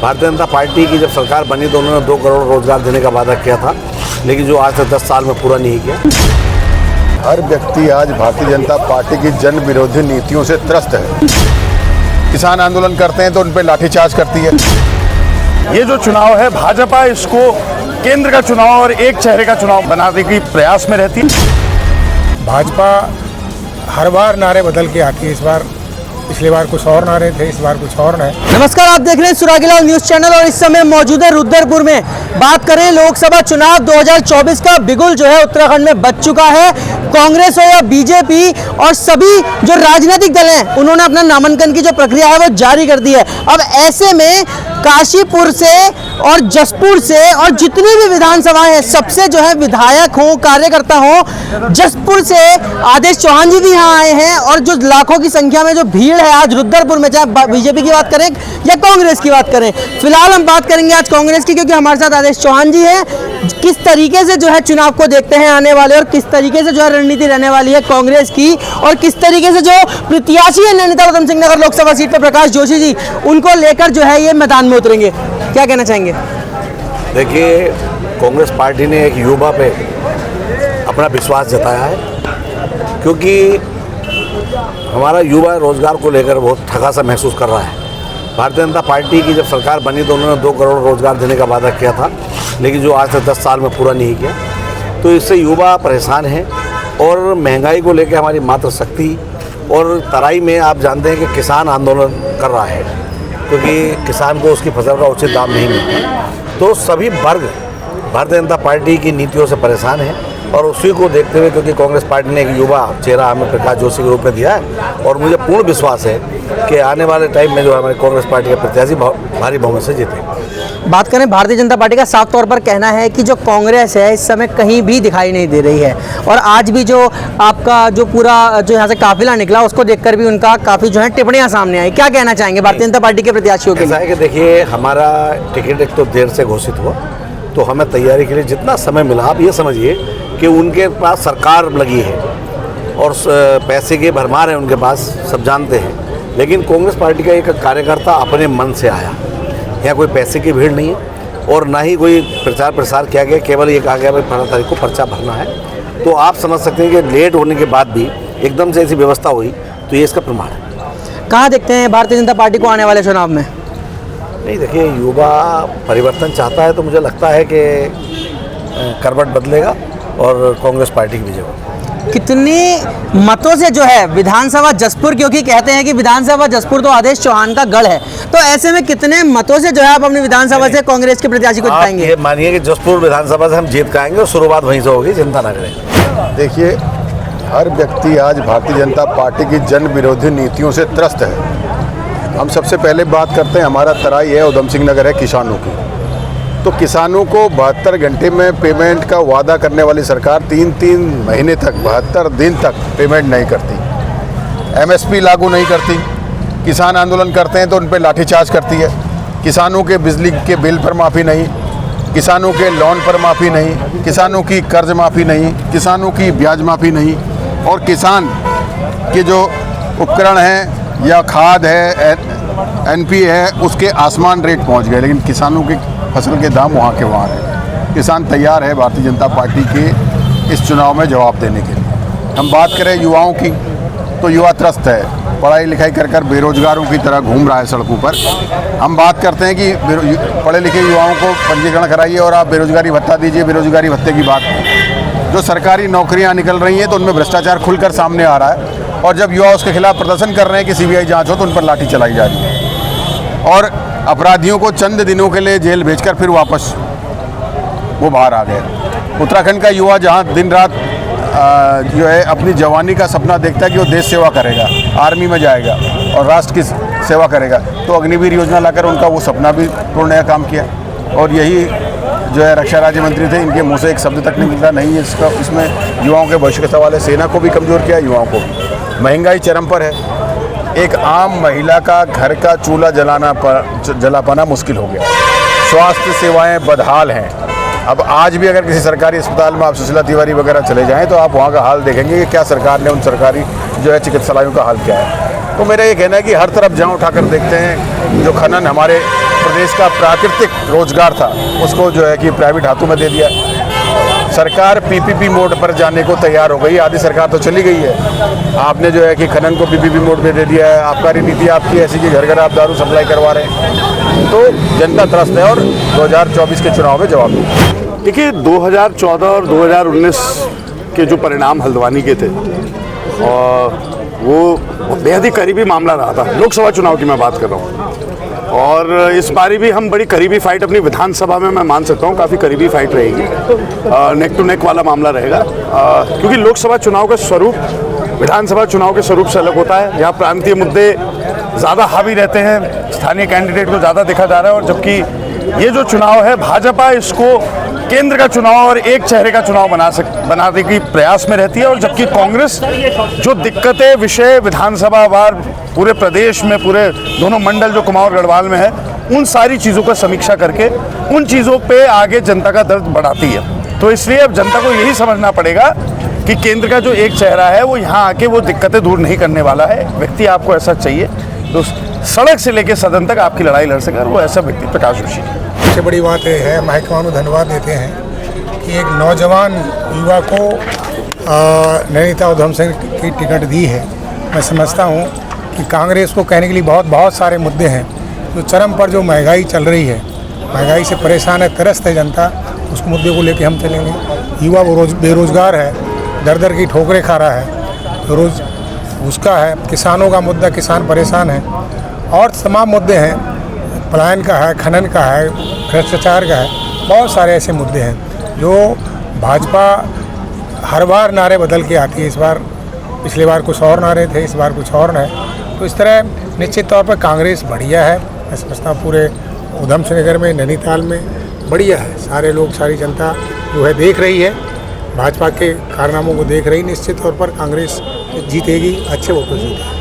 Bharatiya Janata party की जब सरकार बनी तो उन्होंने 2 करोड़ रोजगार देने का वादा किया था, लेकिन जो आज तक 10 साल में पूरा नहीं किया। हर व्यक्ति आज भारतीय जनता पार्टी की जन विरोधी नीतियों से त्रस्त है। किसान आंदोलन करते हैं तो उन पर लाठीचार्ज करती है। ये जो चुनाव है, भाजपा इसको केंद्र का चुनाव और एक चेहरे का चुनाव बनाने की प्रयास में रहती है। भाजपा हर बार नारे बदल के आती है। इस बार, पिछली बार कुछ और नारे थे, इस बार कुछ और है। नमस्कार, आप देख रहे हैं सुरागीलाल न्यूज चैनल और इस समय मौजूद है रुद्रपुर में। बात करें लोकसभा चुनाव 2024 का, बिगुल जो है उत्तराखंड में बज चुका है। कांग्रेस हो या बीजेपी और सभी जो राजनीतिक दल हैं, उन्होंने अपना नामांकन की जो प्रक्रिया है वो जारी कर दी है। अब ऐसे में काशीपुर से और जसपुर से और जितनी भी विधानसभाएं हैं, सबसे जो है विधायक हो, कार्यकर्ता हो, जसपुर से आदेश चौहान जी भी यहाँ आए हैं। और जो लाखों की संख्या में जो भीड़ है आज रुद्रपुर में, चाहे बीजेपी की बात करें या कांग्रेस की बात करें, फिलहाल हम बात करेंगे आज कांग्रेस की, क्योंकि हमारे साथ आदेश चौहान जी हैं। किस तरीके से जो है चुनाव को देखते हैं आने वाले, और किस तरीके से जो है रणनीति रहने वाली है कांग्रेस की, और किस तरीके से जो प्रत्याशी है नैनीताल उधम सिंह नगर लोकसभा सीट पर प्रकाश जोशी जी, उनको लेकर जो है ये मैदान में उतरेंगे, क्या कहना चाहेंगे? देखिए, कांग्रेस पार्टी ने एक युवा पे अपना विश्वास जताया है, क्योंकि हमारा युवा रोजगार को लेकर बहुत थका सा महसूस कर रहा है। भारतीय जनता पार्टी की जब सरकार बनी तो उन्होंने 2 करोड़ रोजगार देने का वादा किया था, लेकिन जो आज तक 10 साल में पूरा नहीं किया। तो इससे युवा परेशान है, और महंगाई को लेकर हमारी मातृशक्ति और तराई में आप जानते हैं कि किसान आंदोलन कर रहा है, क्योंकि किसान को उसकी फसल का उचित दाम नहीं मिलता। तो सभी वर्ग भारतीय जनता पार्टी की नीतियों से परेशान है, और उसी को देखते हुए, क्योंकि कांग्रेस पार्टी ने एक युवा चेहरा हमें प्रकाश जोशी के रूप में दिया है, और मुझे पूर्ण विश्वास है कि आने वाले टाइम में जो हमारे कांग्रेस पार्टी के प्रत्याशी भारी बहुमत से जीतेंगे। बात करें भारतीय जनता पार्टी का, साफ तौर पर कहना है कि जो कांग्रेस है इस समय कहीं भी दिखाई नहीं दे रही है, और आज भी जो आपका जो पूरा जो यहाँ से काफिला निकला उसको देखकर भी उनका काफ़ी जो है टिप्पणियाँ सामने आई। क्या कहना चाहेंगे भारतीय जनता पार्टी के प्रत्याशियों के? ऐसा है कि देखिए, हमारा टिकट एक तो देर से घोषित हुआ, तो हमें तैयारी के लिए जितना समय मिला, आप ये समझिए कि उनके पास सरकार लगी है और पैसे की भरमार है उनके पास, सब जानते हैं। लेकिन कांग्रेस पार्टी का एक कार्यकर्ता अपने मन से आया, यहाँ कोई पैसे की भीड़ नहीं है, और ना ही कोई प्रचार प्रसार किया गया, केवल ये कहा गया भाई 15 तारीख को पर्चा भरना है। तो आप समझ सकते हैं कि लेट होने के बाद भी एकदम से ऐसी व्यवस्था हुई, तो ये इसका प्रमाण है। कहाँ देखते हैं भारतीय जनता पार्टी को आने वाले चुनाव में? नहीं, देखिए, युवा परिवर्तन चाहता है, तो मुझे लगता है कि करवट बदलेगा और कांग्रेस पार्टी की विजय होगी। कितने मतों से जो है विधानसभा जसपुर, क्योंकि कहते हैं कि विधानसभा जसपुर तो आदेश चौहान का गढ़ है, तो ऐसे में कितने मतों से जो है आप अपनी विधानसभा से कांग्रेस के प्रत्याशी को जिताएंगे? ये मानिए कि जसपुर विधानसभा से हम जीत के आएंगे, और शुरुआत वहीं से होगी, चिंता ना करें। देखिए, हर व्यक्ति आज भारतीय जनता पार्टी की जन विरोधी नीतियों से त्रस्त है। हम सबसे पहले बात करते हैं, हमारा तराई है, उधम सिंह नगर है, किसानों की। तो किसानों को 72 घंटे में पेमेंट का वादा करने वाली सरकार 3-3 महीने तक, 72 दिन तक पेमेंट नहीं करती, MSP लागू नहीं करती। किसान आंदोलन करते हैं तो उन पर लाठीचार्ज करती है। किसानों के बिजली के बिल पर माफ़ी नहीं, किसानों के लोन पर माफ़ी नहीं, किसानों की कर्ज माफ़ी नहीं, किसानों की ब्याज माफ़ी नहीं, और किसान के जो उपकरण हैं या खाद है, NP है, उसके आसमान रेट पहुंच गए, लेकिन किसानों के फसल के दाम वहाँ के वहाँ रहे। किसान तैयार है भारतीय जनता पार्टी के इस चुनाव में जवाब देने के लिए। हम बात करें युवाओं की, तो युवा त्रस्त है, पढ़ाई लिखाई कर बेरोजगारों की तरह घूम रहा है सड़कों पर। हम बात करते हैं कि पढ़े लिखे युवाओं को पंजीकरण कराइए और आप बेरोजगारी भत्ता दीजिए, बेरोजगारी भत्ते की बात नहीं। जो सरकारी नौकरियां निकल रही हैं तो उनमें भ्रष्टाचार खुलकर सामने आ रहा है, और जब युवा उसके खिलाफ प्रदर्शन कर रहे हैं कि CBI जांच हो, तो उन पर लाठी चलाई जा रही है, और अपराधियों को चंद दिनों के लिए जेल भेजकर फिर वापस वो बाहर आ गए। उत्तराखंड का युवा जहां दिन रात जो है अपनी जवानी का सपना देखता है कि वो देश सेवा करेगा, आर्मी में जाएगा और राष्ट्र की सेवा करेगा, तो अग्निवीर योजना लाकर उनका वो सपना भी पूर्ण नया काम किया। और यही जो है रक्षा राज्य मंत्री थे, इनके मुँह से एक शब्द तक नहीं निकला नहीं इसका, इसमें युवाओं के भविष्य के सवाल है। सेना को भी कमज़ोर किया, युवाओं को भी। महंगाई चरम पर है, एक आम महिला का घर का चूल्हा जला पाना मुश्किल हो गया। स्वास्थ्य सेवाएं बदहाल हैं। अब आज भी अगर किसी सरकारी अस्पताल में आप सुशीला तिवारी वगैरह चले जाएं तो आप वहाँ का हाल देखेंगे कि क्या सरकार ने उन सरकारी जो है चिकित्सालयों का हाल किया है। तो मेरा ये कहना है कि हर तरफ जहाँ उठाकर देखते हैं, जो खनन हमारे प्रदेश का प्राकृतिक रोजगार था उसको जो है कि प्राइवेट हाथों में दे दिया। सरकार पीपीपी मोड पर जाने को तैयार हो गई, आधी सरकार तो चली गई है। आपने जो है कि खनन को पीपीपी मोड पे दे दिया है। आबकारी नीति आपकी ऐसी कि घर घर आप दारू सप्लाई करवा रहे हैं, तो जनता त्रस्त है और 2024 के चुनाव में जवाब देगी। देखिए 2014 और 2019 के जो परिणाम हल्द्वानी के थे और वो बेहद ही करीबी मामला रहा था। लोकसभा चुनाव की मैं बात कर रहा हूँ, और इस बारी भी हम बड़ी करीबी फाइट अपनी विधानसभा में मैं मान सकता हूँ काफ़ी करीबी फाइट रहेगी, नेक टू नेक वाला मामला रहेगा, क्योंकि लोकसभा चुनाव का स्वरूप विधानसभा चुनाव के स्वरूप से अलग होता है। यहाँ प्रांतीय मुद्दे ज़्यादा हावी रहते हैं, स्थानीय कैंडिडेट को ज़्यादा देखा जा रहा है, और जबकि ये जो चुनाव है भाजपा इसको केंद्र का चुनाव और एक चेहरे का चुनाव बनाने की प्रयास में रहती है, और जबकि कांग्रेस जो दिक्कतें विषय विधानसभा वार पूरे प्रदेश में पूरे दोनों मंडल जो कुमाऊं और गढ़वाल में है उन सारी चीज़ों का समीक्षा करके उन चीज़ों पे आगे जनता का दर्द बढ़ाती है। तो इसलिए अब जनता को यही समझना पड़ेगा कि केंद्र का जो एक चेहरा है वो यहाँ आके वो दिक्कतें दूर नहीं करने वाला है। व्यक्ति आपको ऐसा चाहिए तो सड़क से लेकर सदन तक आपकी लड़ाई लड़ सके, और वो ऐसा व्यक्ति प्रकाश जोशी है। सबसे बड़ी बात यह है, महकमा धन्यवाद देते हैं कि एक नौजवान युवा को नैनीताल उधम सिंह की टिकट दी है। मैं समझता हूँ कि कांग्रेस को कहने के लिए बहुत सारे मुद्दे हैं। जो चरम पर जो महंगाई चल रही है, महंगाई से परेशान है, त्रस्त है जनता, उस मुद्दे को लेकर हम चलेंगे। युवा बेरोजगार है, दर दर की ठोकरें खा रहा है, रोज उसका है। किसानों का मुद्दा, किसान परेशान है, और तमाम मुद्दे हैं, पलायन का है, खनन का है, भ्रष्टाचार का है, बहुत सारे ऐसे मुद्दे हैं जो भाजपा हर बार नारे बदल के आती है। इस बार, पिछले बार कुछ और नारे थे, इस बार कुछ और है। तो इस तरह निश्चित तौर पर कांग्रेस बढ़िया है। मैं समझता हूँ पूरे उधम सिंह नगर में, नैनीताल में बढ़िया है। सारे लोग, सारी जनता जो है देख रही है, भाजपा के कारनामों को देख रही। निश्चित तौर पर कांग्रेस जीतेगी, अच्छे वोटों से जीतेगी।